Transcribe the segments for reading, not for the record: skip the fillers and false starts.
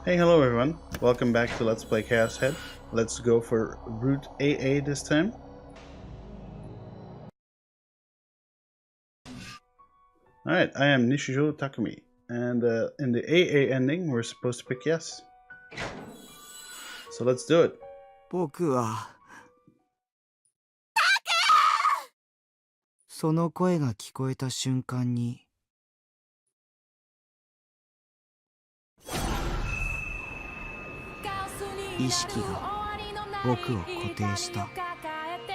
Hey, hello everyone. Welcome back to Let's Play ChäoS Head. Let's go for Route AA this time. Alright, I am Nishijo Takumi, and in the AA ending, we're supposed to pick yes. So let's do it. 僕はその声が聞こえた瞬間に意識が僕を固定した。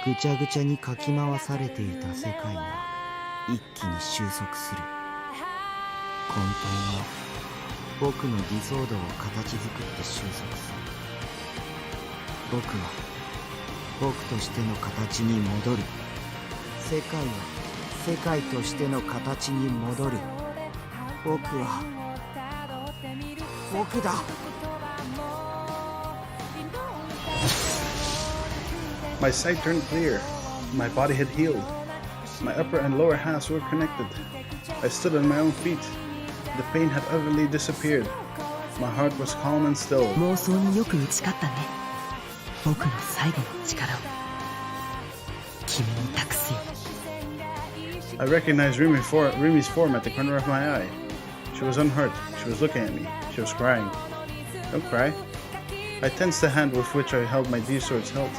ぐちゃぐちゃにかき回されていた世界が一気に収束する。混沌は僕の理想度を形作って収束する。僕は僕としての形に戻る。世界は世界としての形に戻る。僕は僕だ。My sight turned clear. My body had healed. My upper and lower halves were connected. I stood on my own feet. The pain had utterly disappeared. My heart was calm and still. 妄想によく打ち勝ったね。僕の最後の力を君に託すよ。I recognized Rimi's form at the corner of my eye. She was unhurt. She was looking at me. She was crying. Don't cry. I tensed the hand with which I held my D-sword's hilt.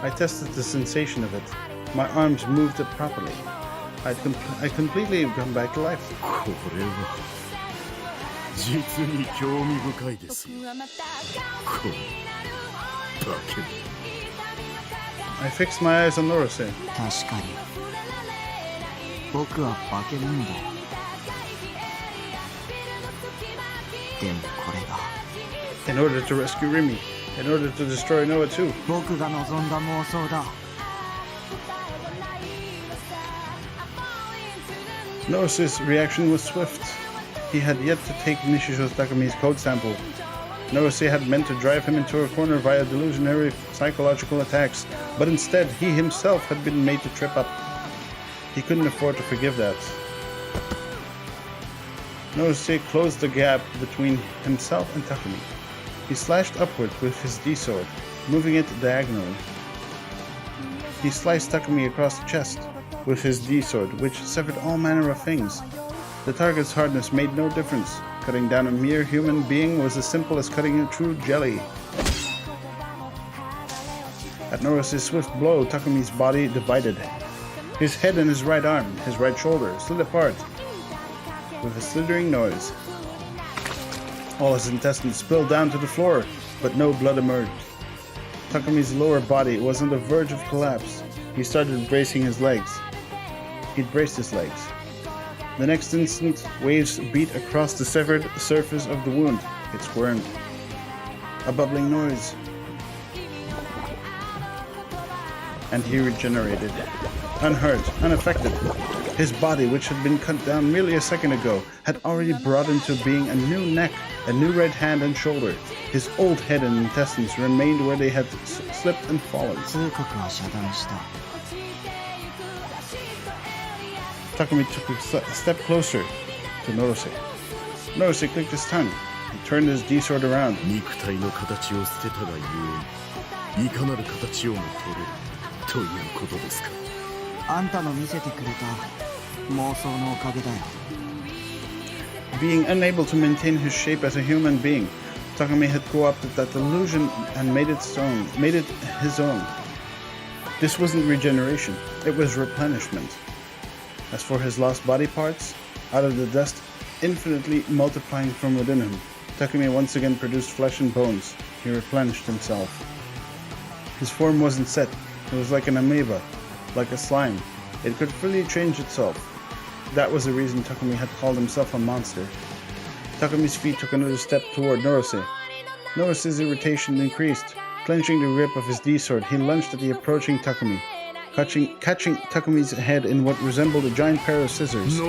I tested the sensation of it. My arms moved it properly. I completely come back to life. これは実に興味深いです。この化け物。 I fixed my eyes on Norose. 確かに僕は化け物だ。でもこれが In order to rescue Rimi. In order to destroy Noah too. 僕が望んだ妄想だ。Noa's reaction was swift. He had yet to take Nishijo Takumi's code sample. Noase had meant to drive him into a corner via delusionary psychological attacks, but instead he himself had been made to trip up. He couldn't afford to forgive that. Noase closed the gap between himself and Takumi. He slashed upward with his D-sword, moving it diagonally. He sliced Takumi across the chest with his D-sword, which severed all manner of things. The target's hardness made no difference. Cutting down a mere human being was as simple as cutting a true jelly. At Nora's swift blow, Takumi's body divided. His head and his right arm, his right shoulder, slid apart with a slithering noise. All his intestines spilled down to the floor, but no blood emerged. Takumi's lower body was on the verge of collapse. He started bracing his legs. He'd braced his legs. The next instant, waves beat across the severed surface of the wound. It squirmed. A bubbling noise. And he regenerated. Unhurt, unaffected. His body, which had been cut down merely a second ago, had already brought into being a new neck, a new right hand and shoulder. His old head and intestines remained where they had slipped and fallen. 通告は遮断した。 Takumi took a step closer to Norose. Norose clicked his tongue. He turned his D-sword around. 肉体の形を捨てたがゆえに、いかなる形をも取れるということですか。あんたの見せてくれた妄想のおかげだよ。 Being unable to maintain his shape as a human being, Takumi had co-opted that illusion and made it his own. This wasn't regeneration, it was replenishment. As for his lost body parts, out of the dust, infinitely multiplying from within him, Takumi once again produced flesh and bones. He replenished himself. His form wasn't set, it was like an amoeba, like a slime. It could freely change itself. That was the reason Takumi had called himself a monster. Takumi's feet took another step toward Norose. Norose's irritation increased. Clenching the grip of his D-sword, he lunged at the approaching Takumi, catching Takumi's head in what resembled a giant pair of scissors.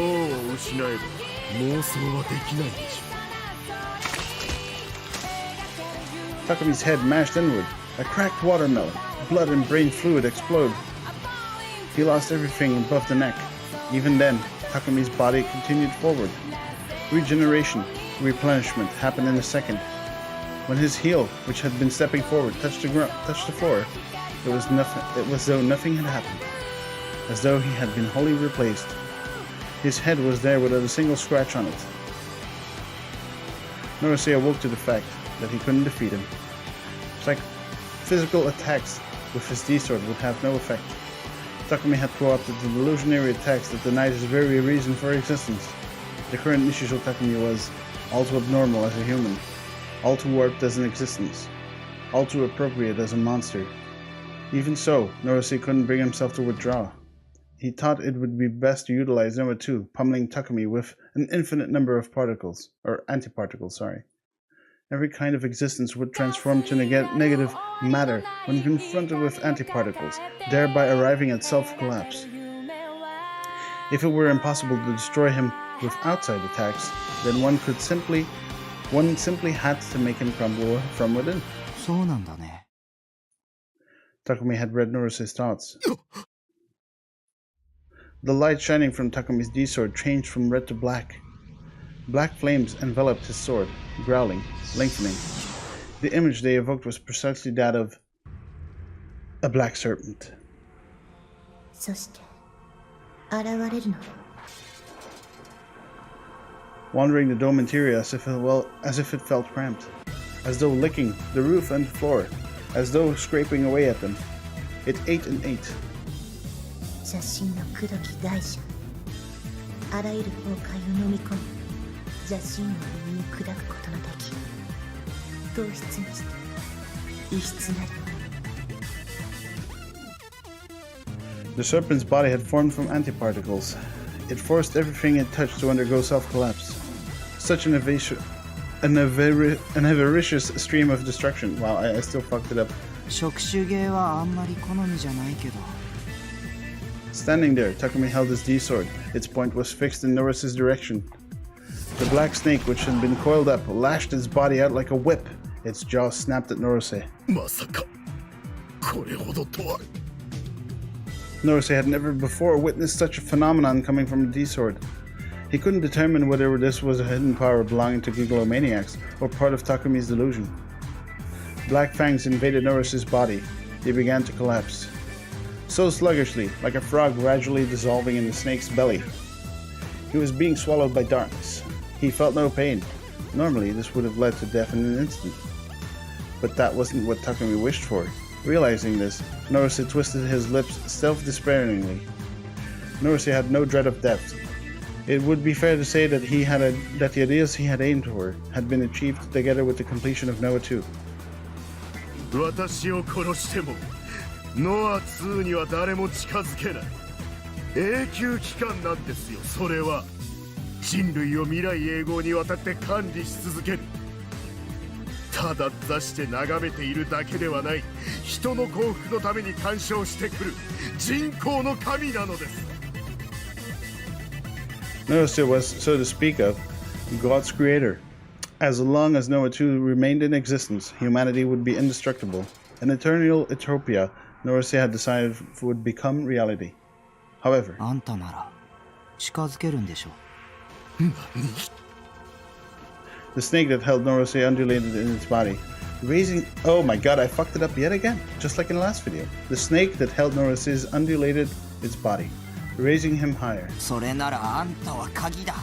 Takumi's head mashed inward. A cracked watermelon. Blood and brain fluid explode. He lost everything above the neck. Even then, Takumi's body continued forward. Regeneration, replenishment happened in a second. When his heel, which had been stepping forward, touched the floor, it was though nothing had happened, as though he had been wholly replaced. His head was there without a single scratch on it. Norosei awoke to the fact that he couldn't defeat him. Physical attacks with his D-sword would have no effect. Takumi had co-opted the illusionary attacks that denied his very reason for existence. The current Nishizo Takumi was all too abnormal as a human, all too warped as an existence, all too appropriate as a monster. Even so, Norosei couldn't bring himself to withdraw. He thought it would be best to utilize Noah 2, pummeling Takumi with an infinite number of particles, or antiparticles, sorry. Every kind of existence would transform to negative matter when confronted with antiparticles, thereby arriving at self-collapse. If it were impossible to destroy him with outside attacks, then one simply had to make him crumble from within. そうなんだね。 Takumi had read Norosei's thoughts. The light shining from Takumi's D-sword changed from red to black. Black flames enveloped his sword, growling, lengthening. The image they evoked was precisely that of a black serpent. そして現れるの。 Wandering the dome interior as if it felt cramped, as though licking the roof and floor, as though scraping away at them. It ate and ate. 邪神の口説き大蛇。あらゆる崩壊を飲み込み、邪神を身に砕くことのでき、糖質にして異質なり。 The serpent's body had formed from antiparticles. It forced everything it touched to undergo self-collapse. Such an avaricious stream of destruction. Wow, I still fucked it up. 触手芸はあんまり好みじゃないけど。 Standing there, Takumi held his D-sword. Its point was fixed in Norosei's direction. The black snake, which had been coiled up, lashed its body out like a whip. Its jaws snapped at Norosei. まさかこれほどとは。 Norosei had never before witnessed such a phenomenon coming from a D-sword. He couldn't determine whether this was a hidden power belonging to gigalomaniacs or part of Takumi's delusion. Black fangs invaded Norosei's body. He began to collapse. So sluggishly, like a frog gradually dissolving in the snake's belly. He was being swallowed by darkness. He felt no pain. Normally, this would have led to death in an instant. But that wasn't what Takumi wished for. Realizing this, Norosei twisted his lips self-despairingly. Norosei had no dread of death. It would be fair to say that that the ideas he had aimed for had been achieved together with the completion of Noah 2. 私を殺してもノア2には誰も近づけない。永久期間なんですよ、それは。人類を未来永劫にわたって管理し続ける。ただ座して眺めているだけではない、人の幸福のために干渉してくる人工の神なのです。 Norosei was, so to speak of, God's creator. As long as Noah 2 remained in existence, humanity would be indestructible. An eternal utopia Norosei had decided would become reality. However, あんたなら近づけるんでしょ。 the snake that held Norosei undulated in its body, raising... Oh my god, I fucked it up yet again, just like in the last video. The snake that held Norosei undulated its body, raising him higher. それならあんたは鍵だ。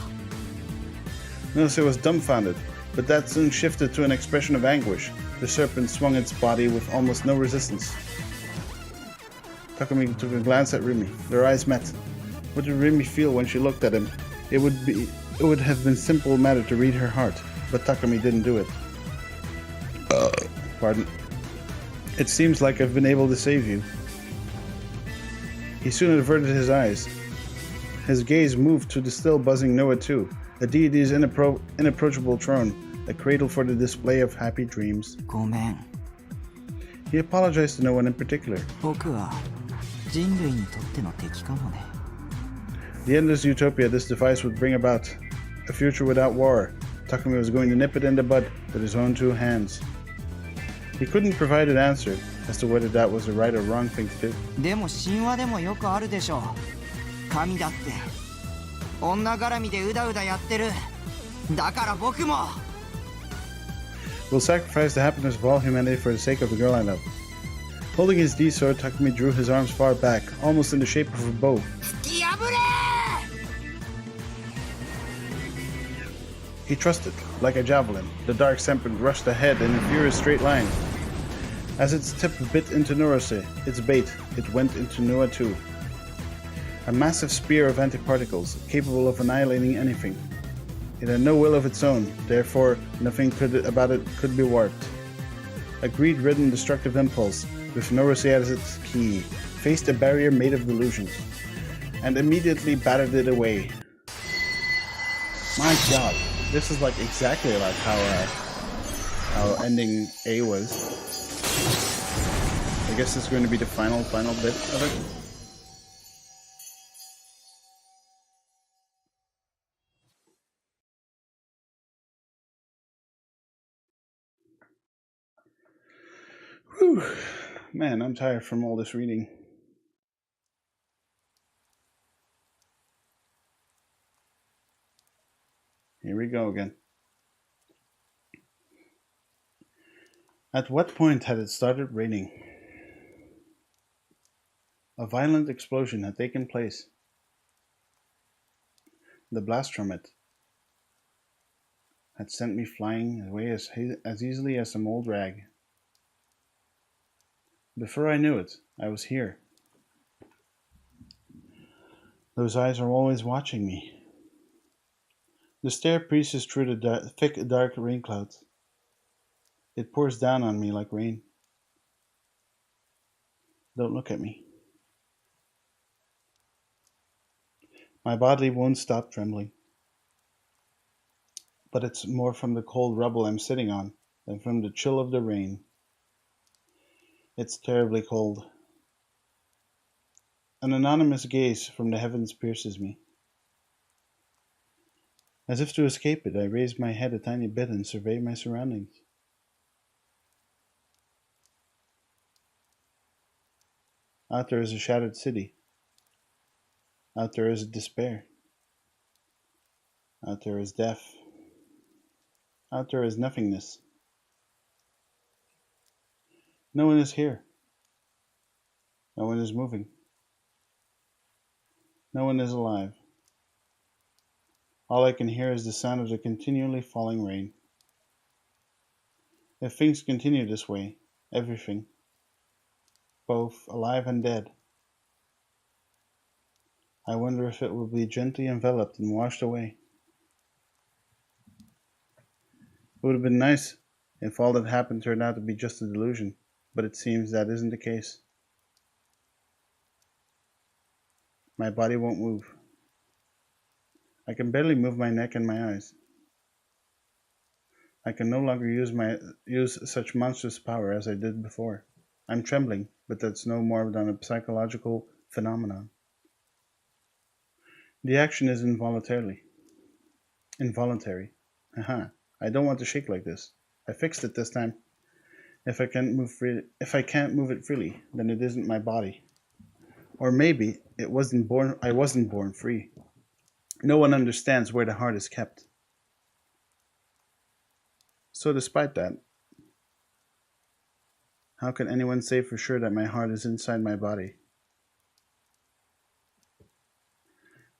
Norosei was dumbfounded, but that soon shifted to an expression of anguish. The serpent swung its body with almost no resistance. Takumi took a glance at Rimi. Their eyes met. What did Rimi feel when she looked at him? It would have been simple matter to read her heart, but Takumi didn't do it. Pardon. It seems like I've been able to save you. He soon averted his eyes. His gaze moved to the still buzzing Noah 2, a deity's inapproachable throne, a cradle for the display of happy dreams. ごめん。 He apologized to no one in particular. 僕は人類にとっての敵かもね。 The endless utopia this device would bring about, a future without war. Takumi was going to nip it in the bud with his own two hands. He couldn't provide an answer as to whether that was the right or wrong thing to do. でも神話でもよくあるでしょ。神だって女絡みでうだうだやってる。だから僕も。will sacrifice the happiness of all humanity for the sake of the girl I love. Holding his D sword, Takumi drew his arms far back, almost in the shape of a bow. He thrust it, like a javelin. The dark serpent rushed ahead in a furious straight line. As its tip bit into Nurose, its bait, it went into Nua too. A massive spear of antiparticles, capable of annihilating anything. It had no will of its own, therefore nothing about it could be warped. A greed-ridden destructive impulse, with Nurose as its key, faced a barrier made of delusions, and immediately battered it away. My god, this is like exactly like how ending A was. I guess it's going to be the final bit of it. Whew. Man, I'm tired from all this reading. Here we go again. At what point had it started raining? A violent explosion had taken place. The blast from it had sent me flying away as easily as some old rag. Before I knew it, I was here. Those eyes are always watching me. The stare pierces through the thick, dark rain clouds. It pours down on me like rain. Don't look at me. My body won't stop trembling. But it's more from the cold rubble I'm sitting on than from the chill of the rain. It's terribly cold. An anonymous gaze from the heavens pierces me. As if to escape it, I raise my head a tiny bit and survey my surroundings. Out there is a shattered city. Out there is despair. Out there is death. Out there is nothingness. No one is here. No one is moving. No one is alive. All I can hear is the sound of the continually falling rain. If things continue this way, everything, both alive and dead, I wonder if it will be gently enveloped and washed away. It would have been nice if all that happened turned out to be just a delusion, but it seems that isn't the case. My body won't move. I can barely move my neck and my eyes. I can no longer use such monstrous power as I did before. I'm trembling, but that's no more than a psychological phenomenon. The action is involuntary. Haha. I don't want to shake like this. I fixed it this time. If I can't move it freely, then it isn't my body. Or maybe I wasn't born free. No one understands where the heart is kept. So despite that, how can anyone say for sure that my heart is inside my body?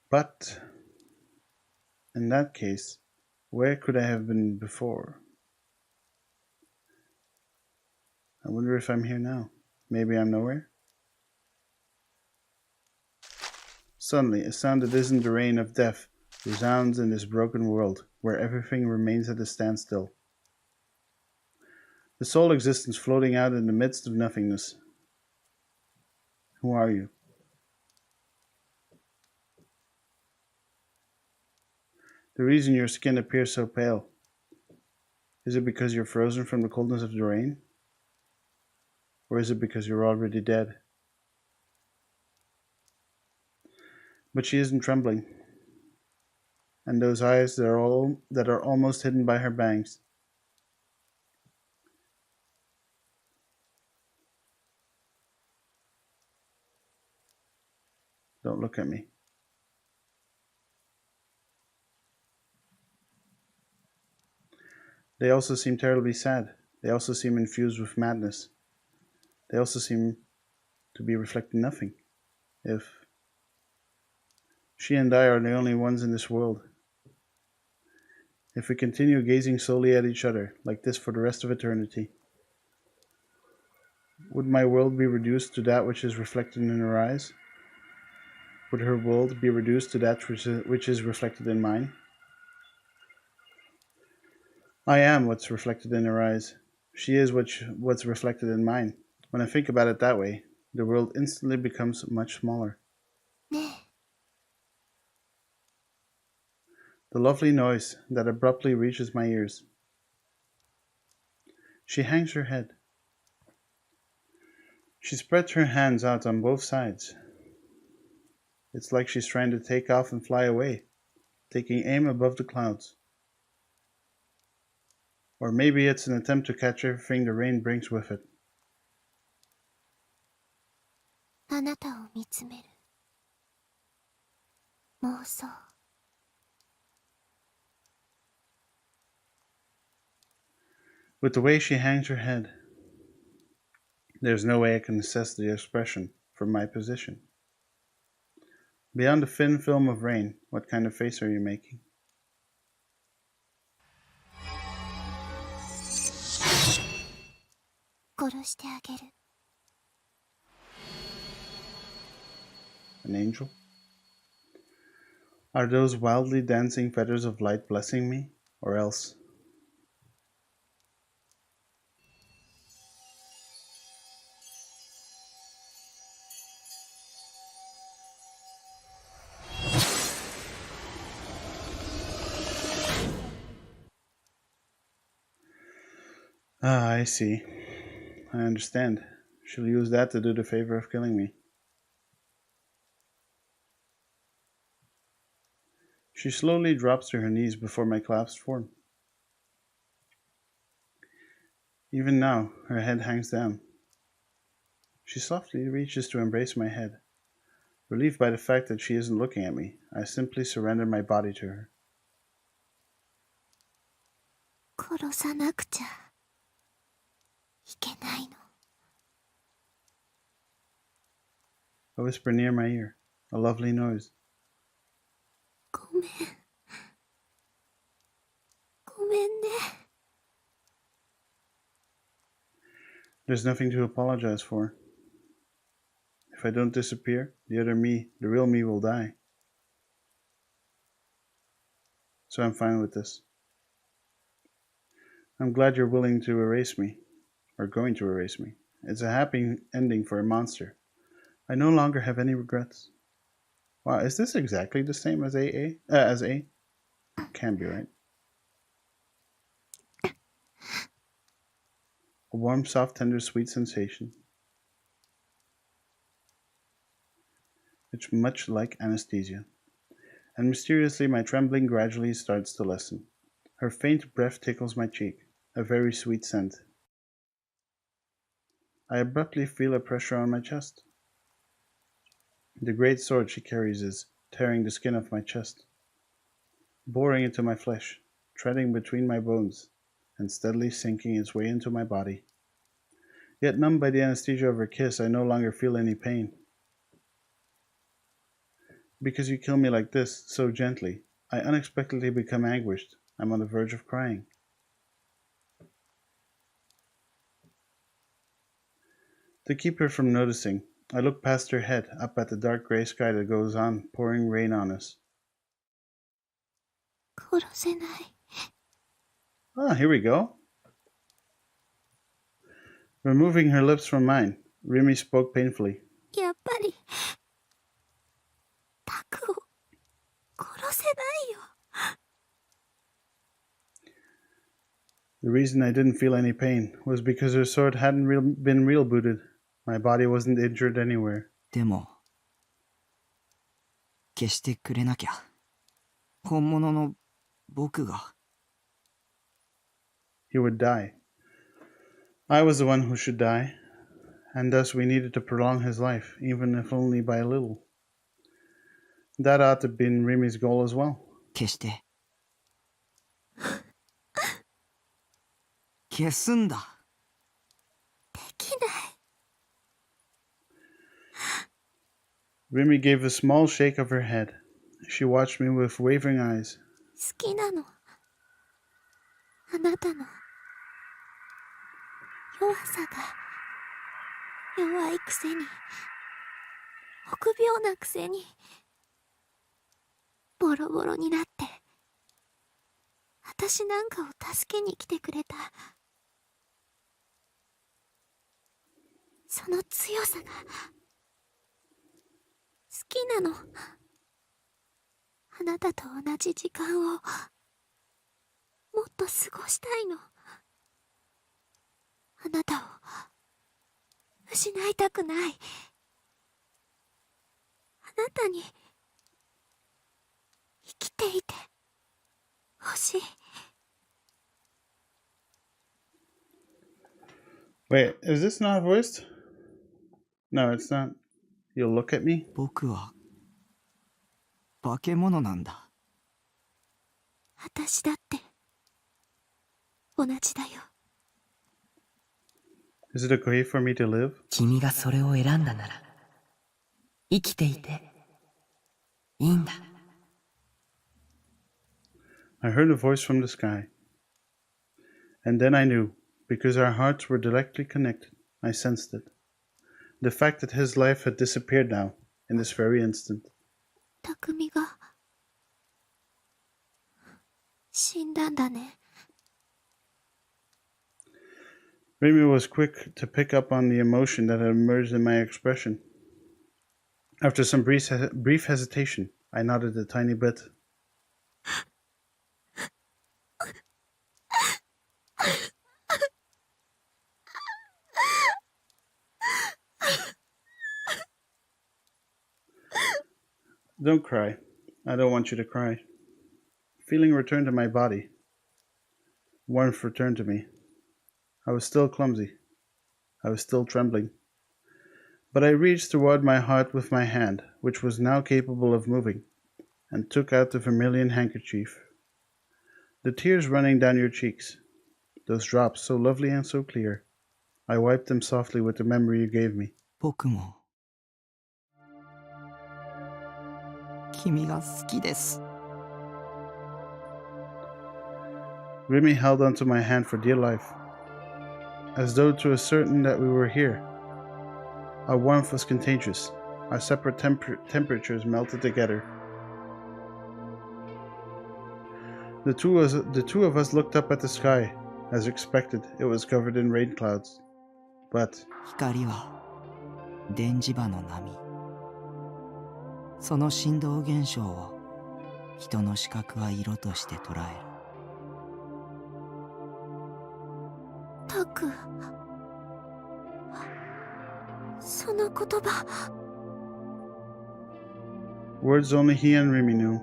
But in that case, where could I have been before? I wonder if I'm here now. Maybe I'm nowhere? Suddenly, a sound that isn't the rain of death resounds in this broken world, where everything remains at a standstill. The sole existence floating out in the midst of nothingness. Who are you? The reason your skin appears so pale, is it because you're frozen from the coldness of the rain? Or is it because you're already dead? But she isn't trembling. And those eyes that are almost hidden by her bangs. Don't look at me. They also seem terribly sad. They also seem infused with madness. They also seem to be reflecting nothing. If she and I are the only ones in this world, if we continue gazing solely at each other like this for the rest of eternity, would my world be reduced to that which is reflected in her eyes? Would her world be reduced to that which is reflected in mine? I am what's reflected in her eyes. She is what's reflected in mine. When I think about it that way, the world instantly becomes much smaller. ね The lovely noise that abruptly reaches my ears. She hangs her head. She spreads her hands out on both sides. It's like she's trying to take off and fly away, taking aim above the clouds. Or maybe it's an attempt to catch everything the rain brings with it. あなたを見つめる妄想 With the way she hangs her head, there's no way I can assess the expression from my position. Beyond the thin film of rain, what kind of face are you making? An angel? Are those wildly dancing feathers of light blessing me, or else? Ah, I see. I understand. She'll use that to do the favor of killing me. She slowly drops to her knees before my collapsed form. Even now, her head hangs down. She softly reaches to embrace my head. Relieved by the fact that she isn't looking at me, I simply surrender my body to her. 殺さなくちゃいけないの A whisper near my ear, a lovely noise. ごめんごめんね There's nothing to apologize for. If I don't disappear, the other me, the real me, will die. So I'm fine with this. I'm glad you're willing to erase me, or going to erase me. It's a happy ending for a monster. I no longer have any regrets. Wow, is this exactly the same as A? Can't be, right? A warm, soft, tender, sweet sensation. It's much like anesthesia. And mysteriously my trembling gradually starts to lessen. Her faint breath tickles my cheek, a very sweet scent. I abruptly feel a pressure on my chest. The great sword she carries is tearing the skin off my chest, boring into my flesh, treading between my bones, and steadily sinking its way into my body. Yet numbed by the anesthesia of her kiss, I no longer feel any pain. Because you kill me like this, so gently, I unexpectedly become anguished. I'm on the verge of crying. To keep her from noticing, I look past her head, up at the dark gray sky that goes on, pouring rain on us. 殺せない Ah, here we go. Removing her lips from mine, Rimi spoke painfully. やっぱりタクを殺せないよ The reason I didn't feel any pain was because her sword hadn't been real booted. My body wasn't injured anywhere. でも消してくれなきゃ本物の僕が He would die. I was the one who should die, and thus we needed to prolong his life, even if only by a little. That ought to have been Rimi's goal as well. 消して消すんだ。できない。 Remy gave a small shake of her head. She watched me with wavering eyes. 好きなの。あなたの弱さが弱いくせに、臆病なくせに、ボロボロになって、私なんかを助けに来てくれた。その強さが好きなの。あなたと同じ時間をもっと過ごしたいの。あなたを失いたくない。あなたに生きていてほしい。 Wait, is this not voiced? No, it's not. You'll look at me? 僕は化け物なんだ。私だって同じだよ。 Is it okay for me to live? 君がそれを選んだなら、生きていていいんだ。 I heard a voice from the sky. And then I knew, because our hearts were directly connected. I sensed it. The fact that his life had disappeared now, in this very instant. 匠が死んだんだね。 Remy was quick to pick up on the emotion that had emerged in my expression. After some brief hesitation, I nodded a tiny bit. Don't cry. I don't want you to cry. Feeling returned to my body. Warmth returned to me. I was still clumsy. I was still trembling. But I reached toward my heart with my hand, which was now capable of moving, and took out the vermilion handkerchief. The tears running down your cheeks, those drops so lovely and so clear, I wiped them softly with the memory you gave me. 僕も君が好きです。 Remy held onto my hand for dear life, as though to ascertain that we were here. Our warmth was contagious. Our separate temperatures melted together. The two of us looked up at the sky. As expected, it was covered in rain clouds. But 光は電磁波の波。その振動現象を人の視覚は色として捉える。タク、その言葉。 words only he and Remy knew.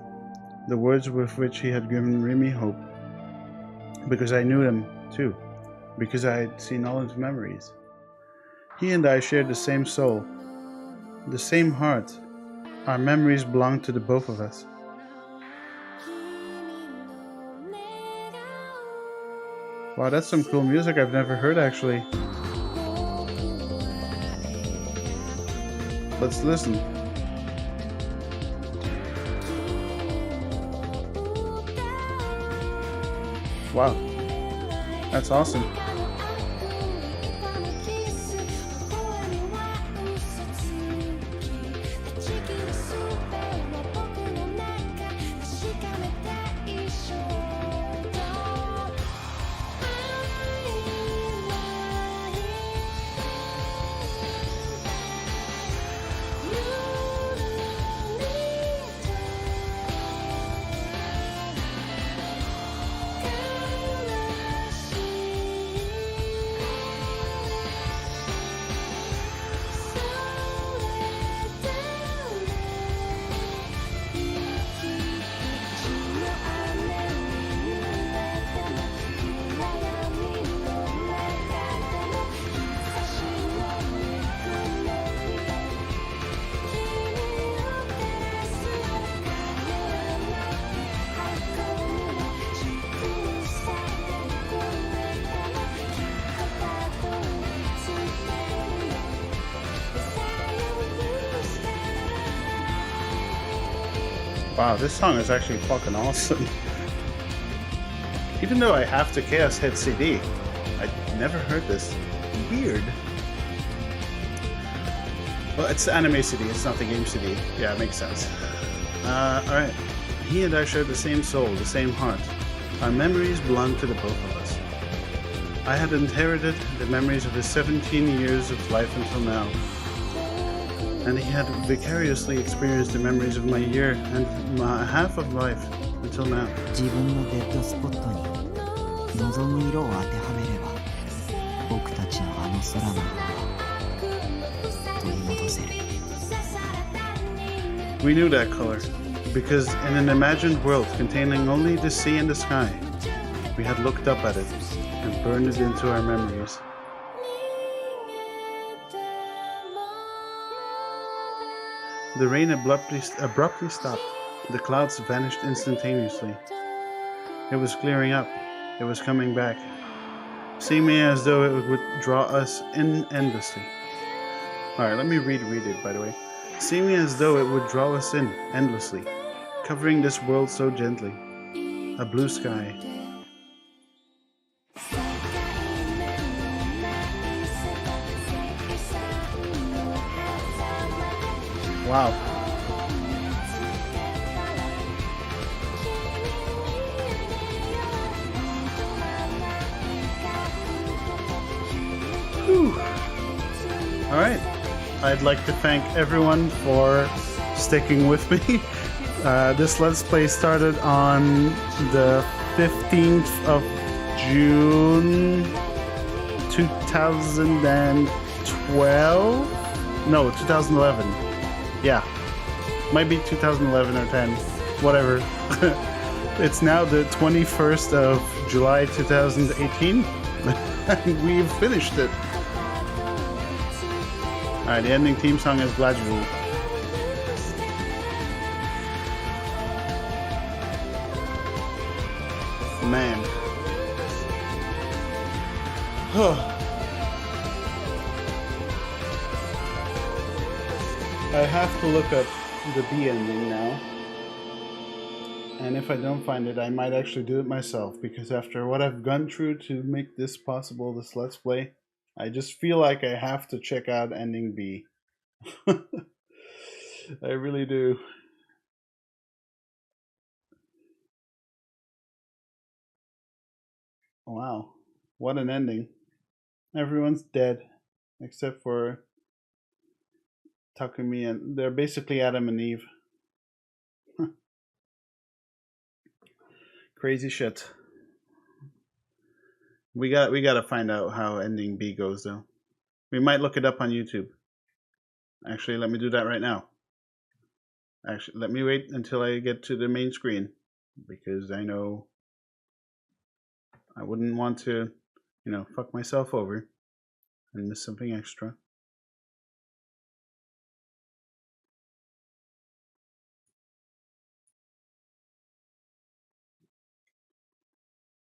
The words with which he had given Remy hope. Because I knew them, too. Because I had seen all his memories. He and I shared the same soul. The same heart. Our memories belonged to the both of us. Wow, that's some cool music I've never heard actually. Let's listen. Wow, that's awesome. Wow, this song is actually fucking awesome. Even though I have the ChäoS Hit CD, I never heard this. Weird. Well, it's the anime CD, it's not the game CD. Yeah, it makes sense. Alright. He and I share the same soul, the same heart. Our memories belong to the both of us. I had inherited the memories of his 17 years of life until now. And he had vicariously experienced the memories of my year and my half of life until now. 自分のデッドスポットに望む色を当てはめれば僕たちのあの空の取り戻せる We knew that color, because in an imagined world containing only the sea and the sky, we had looked up at it and burned it into our memories. The rain abruptly stopped. The clouds vanished instantaneously. It was clearing up. It was coming back. Seeming as though it would draw us in endlessly. Alright, let me read it, by the way. Seeming as though it would draw us in endlessly, covering this world so gently. A blue sky. Wow. Whew. All right. I'd like to thank everyone for sticking with me. This Let's Play started on the 15th of June 2012? No, 2011. Yeah. Might be 2011 or 10. Whatever. It's now the 21st of July 2018. And we've finished it. Alright, the ending theme song is Gladiator. Man. I have to look up the B ending now. And if I don't find it, I might actually do it myself, because after what I've gone through to make this possible, this Let's Play, I just feel like I have to check out ending B. I really do. Wow, what an ending. Everyone's dead, except for Takumi, and they're basically Adam and Eve. Crazy shit. We gotta find out how ending B goes, though. We might look it up on YouTube. Actually, let me do that right now. Actually, let me wait until I get to the main screen, because I know I wouldn't want to, you know, fuck myself over and miss something extra.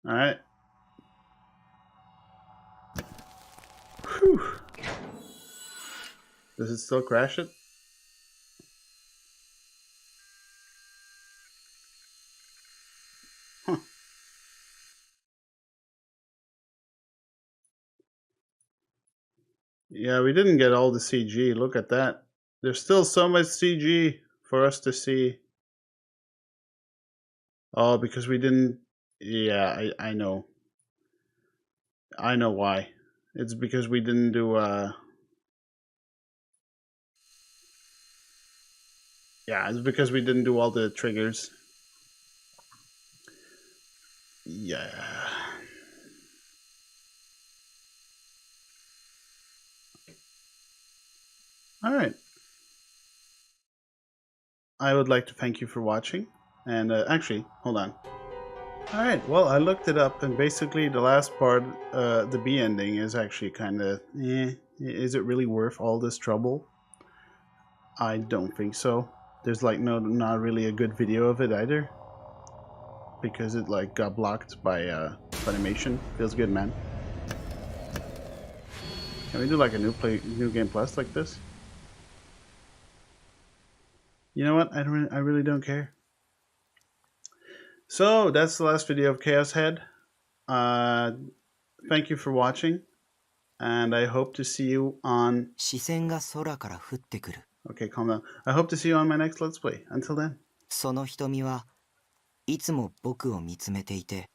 All right. Whew. Does it still crash it? Huh. Yeah, we didn't get all the CG. Look at that. There's still so much CG for us to see. Oh, because we didn't... Yeah, I know. I know why. It's because we didn't do, Yeah, it's because we didn't do all the triggers. Yeah. Alright. I would like to thank you for watching. And, actually, hold on. Alright, well, I looked it up, and basically the last part, the B ending, is actually kind of, is it really worth all this trouble? I don't think so. There's like not really a good video of it either, because it like got blocked by Funimation. Feels good, man. Can we do like a new game plus like this? You know what? I really don't care. So that's the last video of Chaos Head. Thank you for watching, and I hope to see you on. 視線が空から降ってくる。 Okay, calm down. I hope to see you on my next Let's Play. Until then. その瞳はいつも僕を見つめていて、